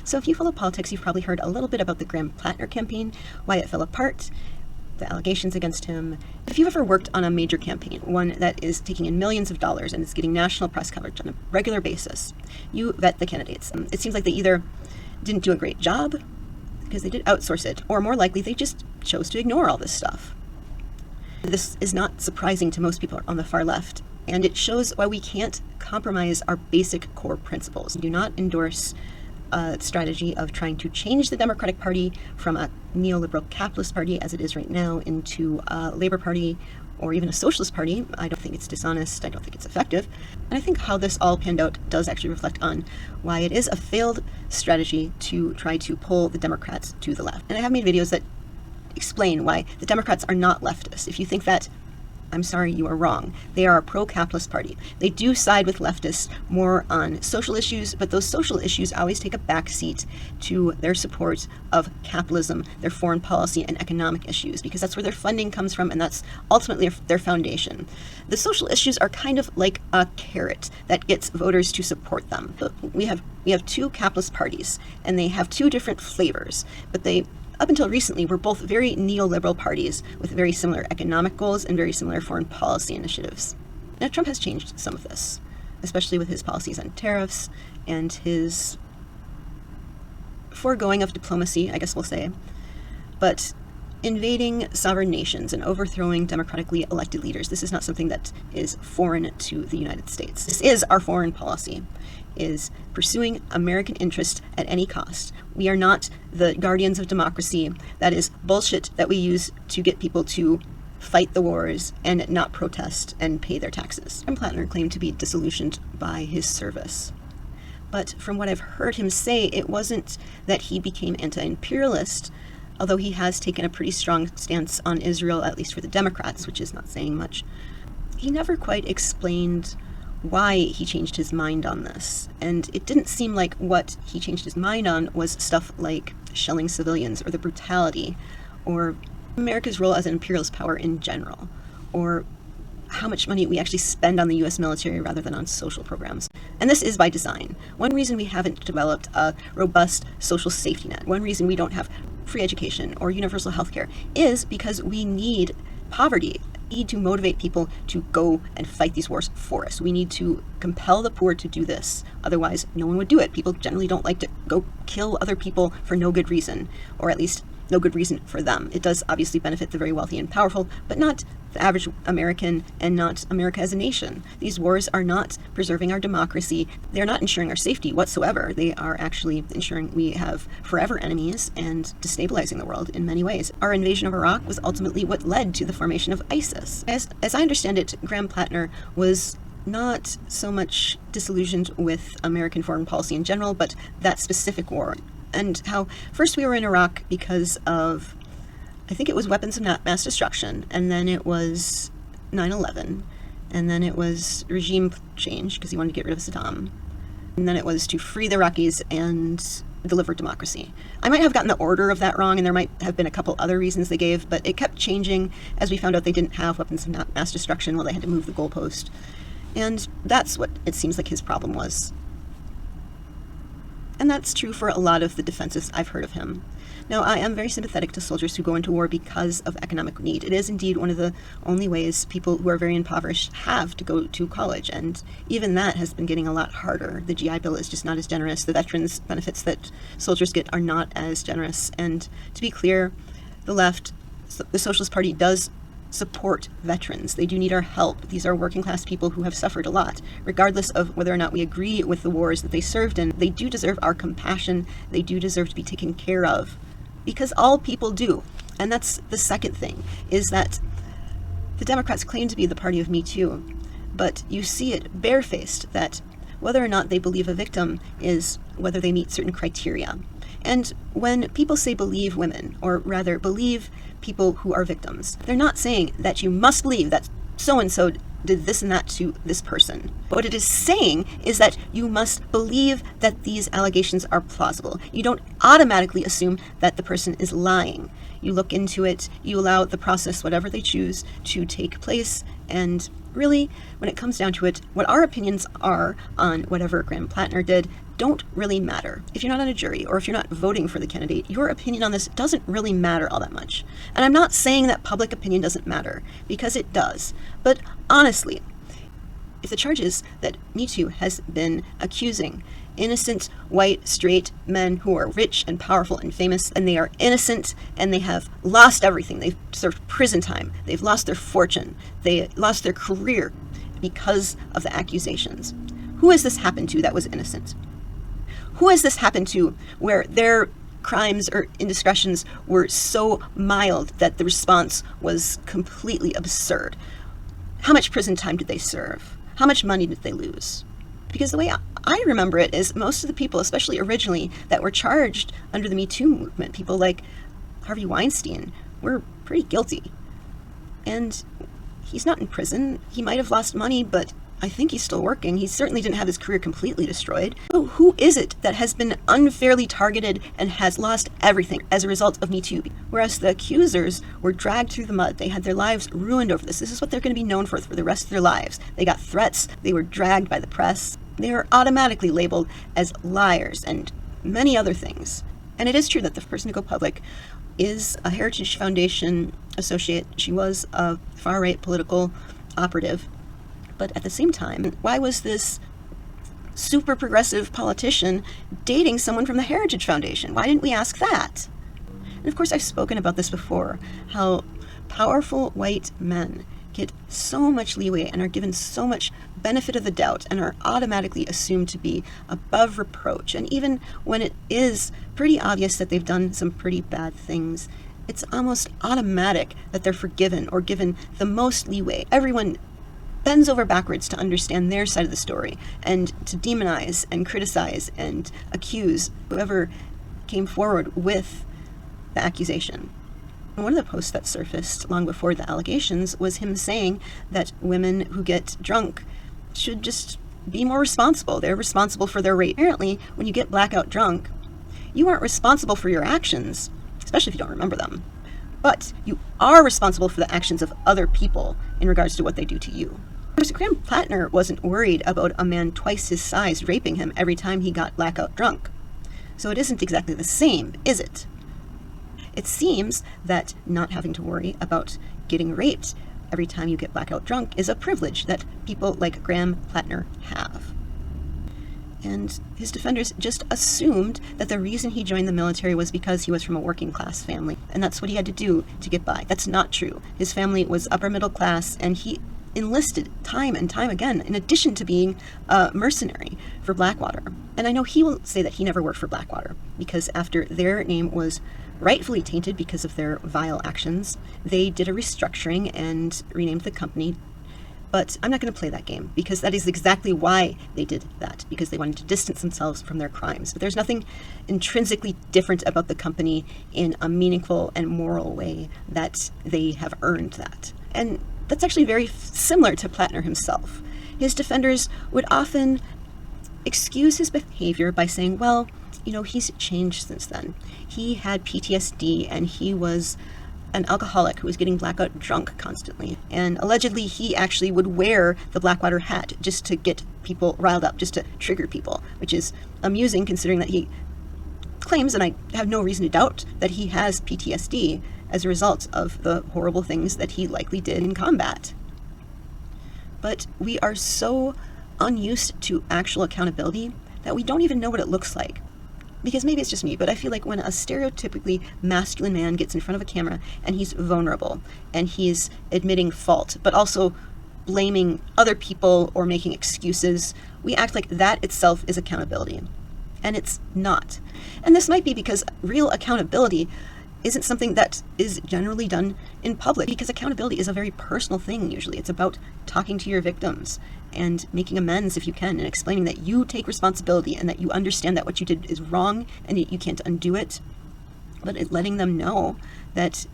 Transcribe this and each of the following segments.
So if you follow politics, you've probably heard a little bit about the Platner campaign, why it fell apart, the allegations against him. If you've ever worked on a major campaign, one that is taking in millions of dollars and is getting national press coverage on a regular basis, you vet the candidates. It seems like they either didn't do a great job because they did outsource it, or more likely they just chose to ignore all this stuff. This is not surprising to most people on the far left, and it shows why we can't compromise our basic core principles. We do not endorse a strategy of trying to change the Democratic Party from a neoliberal capitalist party as it is right now into a Labor Party or even a Socialist Party. I don't think it's dishonest. I don't think it's effective. And I think how this all panned out does actually reflect on why it is a failed strategy to try to pull the Democrats to the left. And I have made videos that explain why the Democrats are not leftist. If you think that, I'm sorry, you are wrong. They are a pro-capitalist party. They do side with leftists more on social issues, but those social issues always take a backseat to their support of capitalism, their foreign policy, and economic issues, because that's where their funding comes from, and that's ultimately their foundation. The social issues are kind of like a carrot that gets voters to support them. But we have two capitalist parties, and they have two different flavors, but they, up until recently, were both very neoliberal parties with very similar economic goals and very similar foreign policy initiatives. Now, Trump has changed some of this, especially with his policies on tariffs and his foregoing of diplomacy, I guess we'll say. But invading sovereign nations and overthrowing democratically elected leaders, this is not something that is foreign to the United States. This is our foreign policy, is pursuing American interest at any cost. We are not the guardians of democracy. That is bullshit that we use to get people to fight the wars and not protest and pay their taxes. And Platner claimed to be disillusioned by his service. But from what I've heard him say, it wasn't that he became anti-imperialist, although he has taken a pretty strong stance on Israel, at least for the Democrats, which is not saying much. He never quite explained why he changed his mind on this. And it didn't seem like what he changed his mind on was stuff like shelling civilians or the brutality or America's role as an imperialist power in general, or how much money we actually spend on the US military rather than on social programs. And this is by design. One reason we haven't developed a robust social safety net, one reason we don't have free education or universal health care is because we need poverty. We need to motivate people to go and fight these wars for us. We need to compel the poor to do this. Otherwise, no one would do it. People generally don't like to go kill other people for no good reason, or at least no good reason for them. It does obviously benefit the very wealthy and powerful, but not the average American and not America as a nation. These wars are not preserving our democracy. They're not ensuring our safety whatsoever. They are actually ensuring we have forever enemies and destabilizing the world in many ways. Our invasion of Iraq was ultimately what led to the formation of ISIS. As I understand it, Platner was not so much disillusioned with American foreign policy in general, but that specific war. And how first we were in Iraq because of, I think it was weapons of mass destruction, and then it was 9/11, and then it was regime change because he wanted to get rid of Saddam, and then it was to free the Iraqis and deliver democracy. I might have gotten the order of that wrong, and there might have been a couple other reasons they gave, but it kept changing as we found out they didn't have weapons of mass destruction. Well, they had to move the goalpost, and that's what it seems like his problem was. And that's true for a lot of the defenses I've heard of him. Now, I am very sympathetic to soldiers who go into war because of economic need. It is indeed one of the only ways people who are very impoverished have to go to college, and even that has been getting a lot harder. The GI Bill is just not as generous. The veterans benefits that soldiers get are not as generous. And to be clear, the left, the Socialist Party, does support veterans. They do need our help. These are working class people who have suffered a lot. Regardless of whether or not we agree with the wars that they served in, they do deserve our compassion. They do deserve to be taken care of, because all people do. And that's the second thing, is that the Democrats claim to be the party of Me Too, but you see it barefaced that whether or not they believe a victim is whether they meet certain criteria. And when people say believe women, or rather believe people who are victims, they're not saying that you must believe that so-and-so did this and that to this person. But what it is saying is that you must believe that these allegations are plausible. You don't automatically assume that the person is lying. You look into it, you allow the process, whatever they choose, to take place, and really, when it comes down to it, what our opinions are on whatever Platner did don't really matter. If you're not on a jury or if you're not voting for the candidate, your opinion on this doesn't really matter all that much. And I'm not saying that public opinion doesn't matter, because it does. But honestly, if the charges that Me Too has been accusing innocent, white, straight men who are rich and powerful and famous, and they are innocent and they have lost everything. They've served prison time. They've lost their fortune. They lost their career because of the accusations. Who has this happened to that was innocent? Who has this happened to where their crimes or indiscretions were so mild that the response was completely absurd? How much prison time did they serve? How much money did they lose? Because the way I remember it is most of the people, especially originally, that were charged under the Me Too movement, people like Harvey Weinstein, were pretty guilty. And he's not in prison. He might have lost money, but I think he's still working. He certainly didn't have his career completely destroyed. So who is it that has been unfairly targeted and has lost everything as a result of Me Too? Whereas the accusers were dragged through the mud. They had their lives ruined over this. This is what they're going to be known for the rest of their lives. They got threats. They were dragged by the press. They are automatically labeled as liars and many other things. And it is true that the person to go public is a Heritage Foundation associate. She was a far-right political operative. But at the same time, why was this super progressive politician dating someone from the Heritage Foundation? Why didn't we ask that? And of course, I've spoken about this before, how powerful white men get so much leeway and are given so much benefit of the doubt and are automatically assumed to be above reproach. And even when it is pretty obvious that they've done some pretty bad things, it's almost automatic that they're forgiven or given the most leeway. Everyone bends over backwards to understand their side of the story and to demonize and criticize and accuse whoever came forward with the accusation. One of the posts that surfaced long before the allegations was him saying that women who get drunk should just be more responsible. They're responsible for their rape. Apparently, when you get blackout drunk, you aren't responsible for your actions, especially if you don't remember them. But you are responsible for the actions of other people in regards to what they do to you. Of course, Graham Platner wasn't worried about a man twice his size raping him every time he got blackout drunk. So it isn't exactly the same, is it? It seems that not having to worry about getting raped every time you get blackout drunk is a privilege that people like Graham Platner have. And his defenders just assumed that the reason he joined the military was because he was from a working class family, and that's what he had to do to get by. That's not true. His family was upper middle class, and he enlisted time and time again, in addition to being a mercenary for Blackwater. And I know he will say that he never worked for Blackwater, because after their name was rightfully tainted because of their vile actions, they did a restructuring and renamed the company. But I'm not going to play that game, because that is exactly why they did that, because they wanted to distance themselves from their crimes. But there's nothing intrinsically different about the company in a meaningful and moral way that they have earned that. And that's actually very similar to Platner himself. His defenders would often excuse his behavior by saying, well, he's changed since then. He had PTSD and he was an alcoholic who was getting blackout drunk constantly. And allegedly he actually would wear the Blackwater hat just to get people riled up, just to trigger people, which is amusing considering that he claims, and I have no reason to doubt, that he has PTSD as a result of the horrible things that he likely did in combat. But we are so unused to actual accountability that we don't even know what it looks like. Because maybe it's just me, but I feel like when a stereotypically masculine man gets in front of a camera and he's vulnerable and he's admitting fault, but also blaming other people or making excuses, we act like that itself is accountability. And it's not. And this might be because real accountability isn't something that is generally done in public, because accountability is a very personal thing usually. It's about talking to your victims and making amends if you can, and explaining that you take responsibility and that you understand that what you did is wrong and that you can't undo it, but letting them know that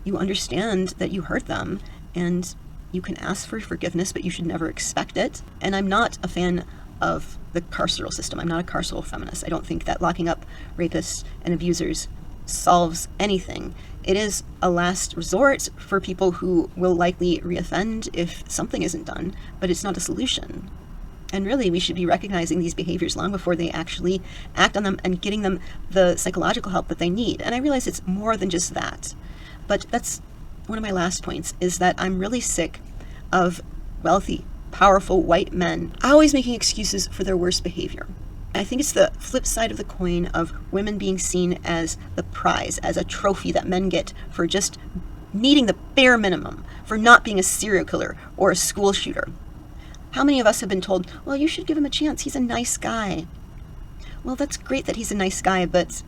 you understand that you hurt them and you can ask for forgiveness, but you should never expect it. And I'm not a fan of the carceral system. I'm not a carceral feminist. I don't think that locking up rapists and abusers solves anything. It is a last resort for people who will likely reoffend if something isn't done, but it's not a solution. And really, we should be recognizing these behaviors long before they actually act on them and getting them the psychological help that they need. And I realize it's more than just that. But that's one of my last points, is that I'm really sick of wealthy, powerful white men always making excuses for their worst behavior. I think it's the flip side of the coin of women being seen as the prize, as a trophy that men get for just meeting the bare minimum, for not being a serial killer or a school shooter. How many of us have been told, well, you should give him a chance, he's a nice guy. Well, that's great that he's a nice guy, but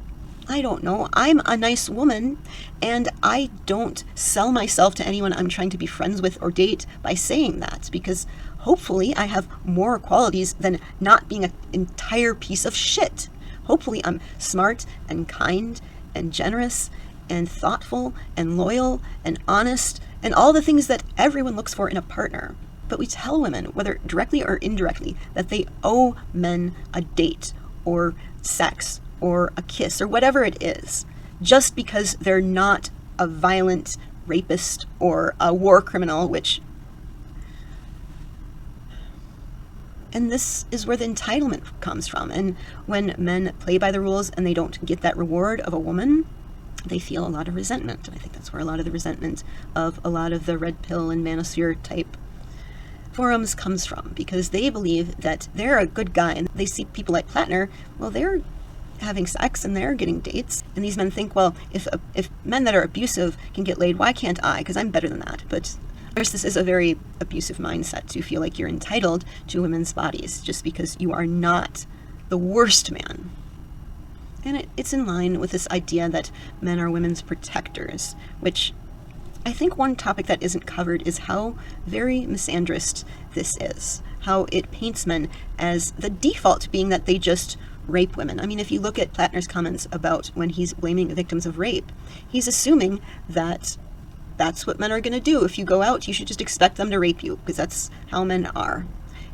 I don't know, I'm a nice woman, and I don't sell myself to anyone I'm trying to be friends with or date by saying that, because hopefully I have more qualities than not being an entire piece of shit. Hopefully I'm smart and kind and generous and thoughtful and loyal and honest and all the things that everyone looks for in a partner. But we tell women, whether directly or indirectly, that they owe men a date or sex or a kiss or whatever it is, just because they're not a violent rapist or a war criminal, and this is where the entitlement comes from. And when men play by the rules and they don't get that reward of a woman, they feel a lot of resentment. And I think that's where a lot of the resentment of a lot of the red pill and manosphere type forums comes from, because they believe that they're a good guy and they see people like Platner, well, they're having sex and they're getting dates. And these men think, well, if men that are abusive can get laid, why can't I? Because I'm better than that. But of course, this is a very abusive mindset to feel like you're entitled to women's bodies just because you are not the worst man. And it's in line with this idea that men are women's protectors, which I think one topic that isn't covered is how very misandrist this is, how it paints men as the default being that they just rape women. I mean, if you look at Platner's comments about when he's blaming victims of rape, he's assuming that that's what men are going to do. If you go out, you should just expect them to rape you, because that's how men are.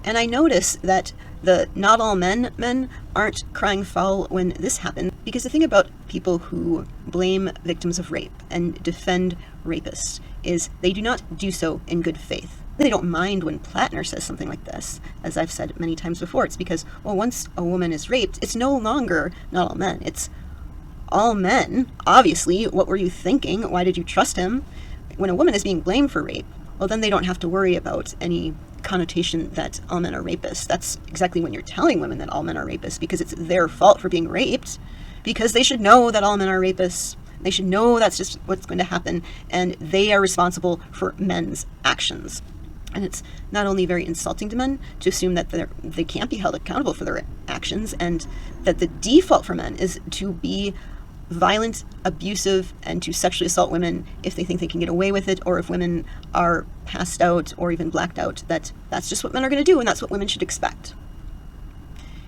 And I notice that the not all men aren't crying foul when this happened, because the thing about people who blame victims of rape and defend rapists is they do not do so in good faith. They don't mind when Platner says something like this. As I've said many times before, it's because, well, once a woman is raped, it's no longer not all men. It's all men. Obviously, what were you thinking? Why did you trust him? When a woman is being blamed for rape, well, then they don't have to worry about any connotation that all men are rapists. That's exactly when you're telling women that all men are rapists, because it's their fault for being raped, because they should know that all men are rapists. They should know that's just what's going to happen, and they are responsible for men's actions. And it's not only very insulting to men to assume that they can't be held accountable for their actions, and that the default for men is to be violent, abusive, and to sexually assault women if they think they can get away with it, or if women are passed out or even blacked out, that's just what men are going to do, and that's what women should expect.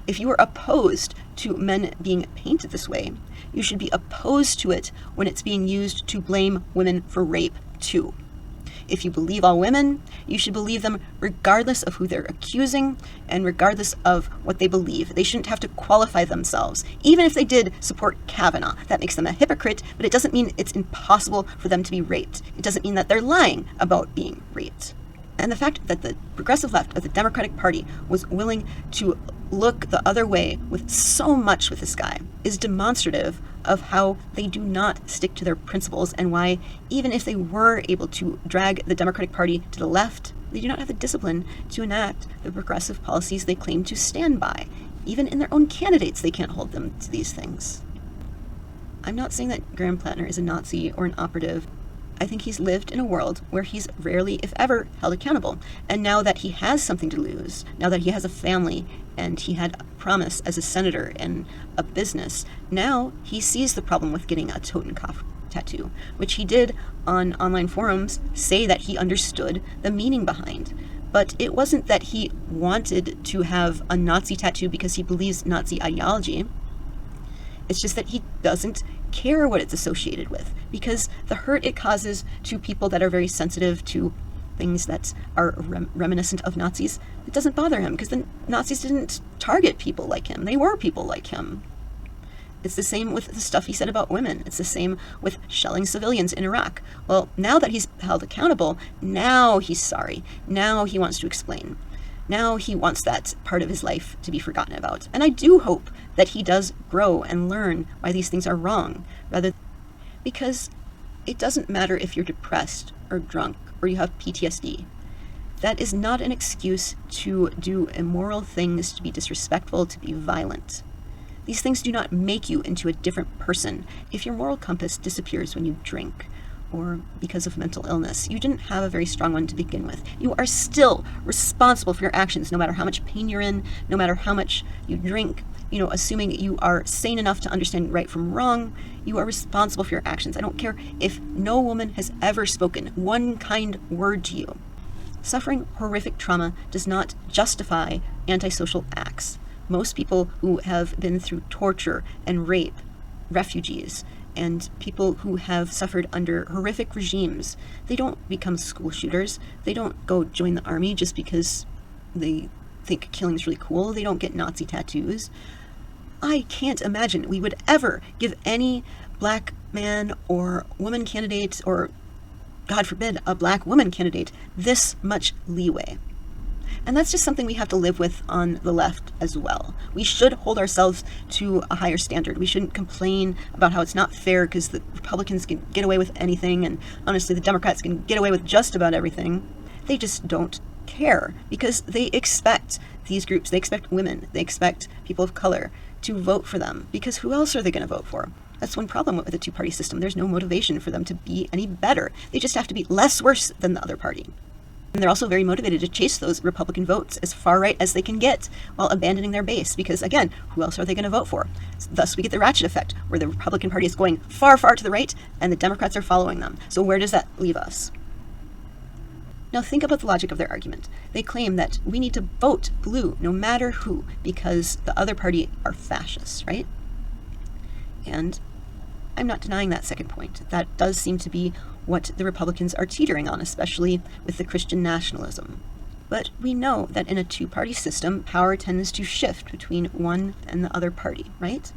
If you are opposed to men being painted this way, you should be opposed to it when it's being used to blame women for rape too. If you believe all women, you should believe them regardless of who they're accusing and regardless of what they believe. They shouldn't have to qualify themselves. Even if they did support Kavanaugh, that makes them a hypocrite, but it doesn't mean it's impossible for them to be raped. It doesn't mean that they're lying about being raped. And the fact that the progressive left of the Democratic Party was willing to look the other way with so much with this guy is demonstrative of how they do not stick to their principles, and why, even if they were able to drag the Democratic Party to the left, they do not have the discipline to enact the progressive policies they claim to stand by. Even in their own candidates, they can't hold them to these things. I'm not saying that Graham Platner is a Nazi or an operative. I think he's lived in a world where he's rarely, if ever, held accountable. And now that he has something to lose, now that he has a family, and he had a promise as a senator and a business, now he sees the problem with getting a Totenkopf tattoo, which he did on online forums say that he understood the meaning behind. But it wasn't that he wanted to have a Nazi tattoo because he believes Nazi ideology. It's just that he doesn't care what it's associated with, because the hurt it causes to people that are very sensitive to things that are reminiscent of Nazis, it doesn't bother him, because the Nazis didn't target people like him. They were people like him. It's the same with the stuff he said about women. It's the same with shelling civilians in Iraq. Well, now that he's held accountable, now he's sorry. Now he wants to explain. Now he wants that part of his life to be forgotten about. And I do hope that he does grow and learn why these things are wrong, because it doesn't matter if you're depressed or drunk or you have PTSD. That is not an excuse to do immoral things, to be disrespectful, to be violent. These things do not make you into a different person. If your moral compass disappears when you drink, or because of mental illness, you didn't have a very strong one to begin with. You are still responsible for your actions, no matter how much pain you're in, no matter how much you drink. Assuming you are sane enough to understand right from wrong, you are responsible for your actions. I don't care if no woman has ever spoken one kind word to you. Suffering horrific trauma does not justify antisocial acts. Most people who have been through torture and rape, refugees, and people who have suffered under horrific regimes, they don't become school shooters. They don't go join the army just because they think killing is really cool. They don't get Nazi tattoos. I can't imagine we would ever give any black man or woman candidate, or God forbid, a black woman candidate, this much leeway. And that's just something we have to live with on the left as well. We should hold ourselves to a higher standard. We shouldn't complain about how it's not fair because the Republicans can get away with anything, and honestly, the Democrats can get away with just about everything. They just don't care because they expect these groups, they expect women, they expect people of color to vote for them, because who else are they going to vote for? That's one problem with the two-party system. There's no motivation for them to be any better. They just have to be less worse than the other party. And they're also very motivated to chase those Republican votes as far right as they can get while abandoning their base, because again, who else are they going to vote for? Thus we get the ratchet effect where the Republican Party is going far, far to the right and the Democrats are following them. So where does that leave us? Now think about the logic of their argument. They claim that we need to vote blue no matter who because the other party are fascists, right? And I'm not denying that second point. That does seem to be what the Republicans are teetering on, especially with the Christian nationalism. But we know that in a two-party system, power tends to shift between one and the other party, right?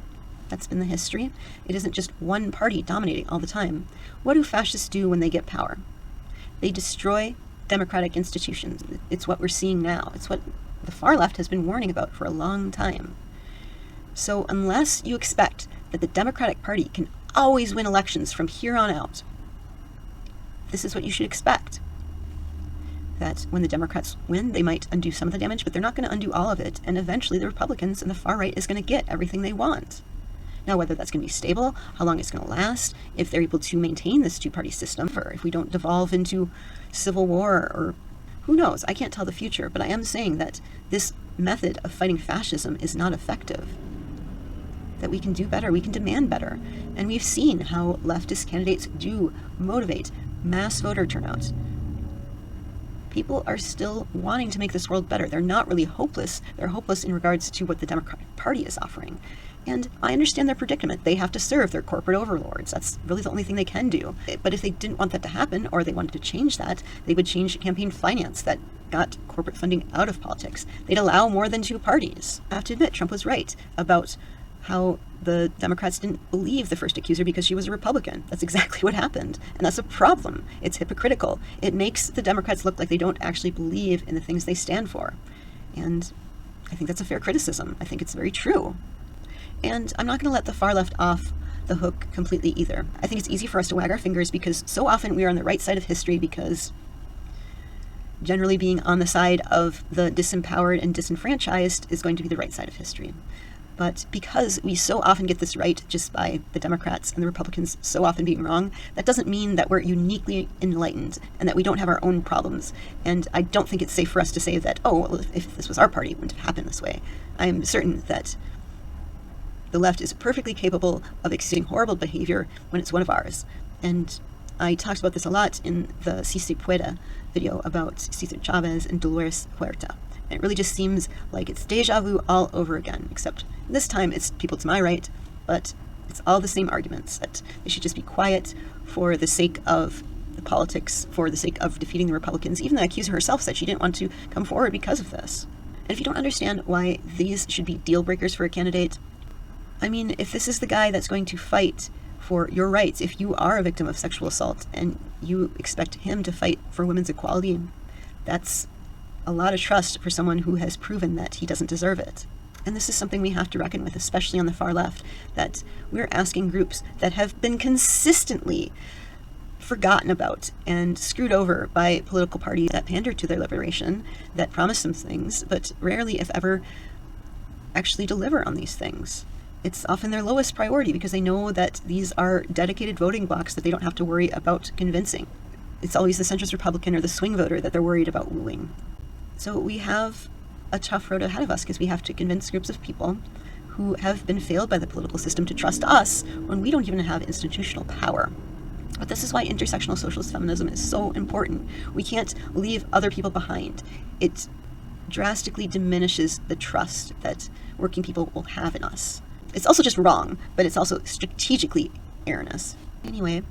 That's been the history. It isn't just one party dominating all the time. What do fascists do when they get power? They destroy democratic institutions. It's what we're seeing now. It's what the far left has been warning about for a long time. So unless you expect that the Democratic Party can always win elections from here on out, this is what you should expect. That when the Democrats win, they might undo some of the damage, but they're not going to undo all of it, and eventually the Republicans and the far right is going to get everything they want. Now, whether that's going to be stable, how long it's going to last, if they're able to maintain this two-party system, or if we don't devolve into civil war, or who knows, I can't tell the future, but I am saying that this method of fighting fascism is not effective. That we can do better, we can demand better. And we've seen how leftist candidates do motivate mass voter turnout. People are still wanting to make this world better. They're not really hopeless. They're hopeless in regards to what the Democratic Party is offering. And I understand their predicament. They have to serve their corporate overlords. That's really the only thing they can do. But if they didn't want that to happen, or they wanted to change that, they would change campaign finance that got corporate funding out of politics. They'd allow more than two parties. I have to admit, Trump was right about how the Democrats didn't believe the first accuser because she was a Republican. That's exactly what happened. And that's a problem. It's hypocritical. It makes the Democrats look like they don't actually believe in the things they stand for. And I think that's a fair criticism. I think it's very true. And I'm not going to let the far left off the hook completely either. I think it's easy for us to wag our fingers because so often we are on the right side of history, because generally being on the side of the disempowered and disenfranchised is going to be the right side of history. But because we so often get this right just by the Democrats and the Republicans so often being wrong, that doesn't mean that we're uniquely enlightened and that we don't have our own problems. And I don't think it's safe for us to say that, oh, well, if this was our party, it wouldn't have happened this way. I'm certain that the left is perfectly capable of exceeding horrible behavior when it's one of ours. And I talked about this a lot in the Si Se Puede video about Cesar Chavez and Dolores Huerta. And it really just seems like it's deja vu all over again, except this time it's people to my right, but it's all the same arguments, that they should just be quiet for the sake of the politics, for the sake of defeating the Republicans. Even the accuser herself said she didn't want to come forward because of this. And if you don't understand why these should be deal breakers for a candidate, I mean, if this is the guy that's going to fight for your rights, if you are a victim of sexual assault and you expect him to fight for women's equality, that's a lot of trust for someone who has proven that he doesn't deserve it. And this is something we have to reckon with, especially on the far left, that we're asking groups that have been consistently forgotten about and screwed over by political parties that pander to their liberation, that promise them things, but rarely, if ever, actually deliver on these things. It's often their lowest priority because they know that these are dedicated voting blocks that they don't have to worry about convincing. It's always the centrist Republican or the swing voter that they're worried about wooing. So we have a tough road ahead of us because we have to convince groups of people who have been failed by the political system to trust us when we don't even have institutional power. But this is why intersectional socialist feminism is so important. We can't leave other people behind. It drastically diminishes the trust that working people will have in us. It's also just wrong, but it's also strategically erroneous. Anyway,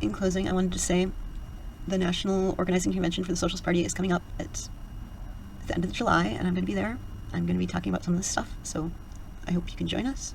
in closing, I wanted to say the National Organizing Convention for the Socialist Party is coming up at the end of July, and I'm going to be there. I'm going to be talking about some of this stuff, so I hope you can join us.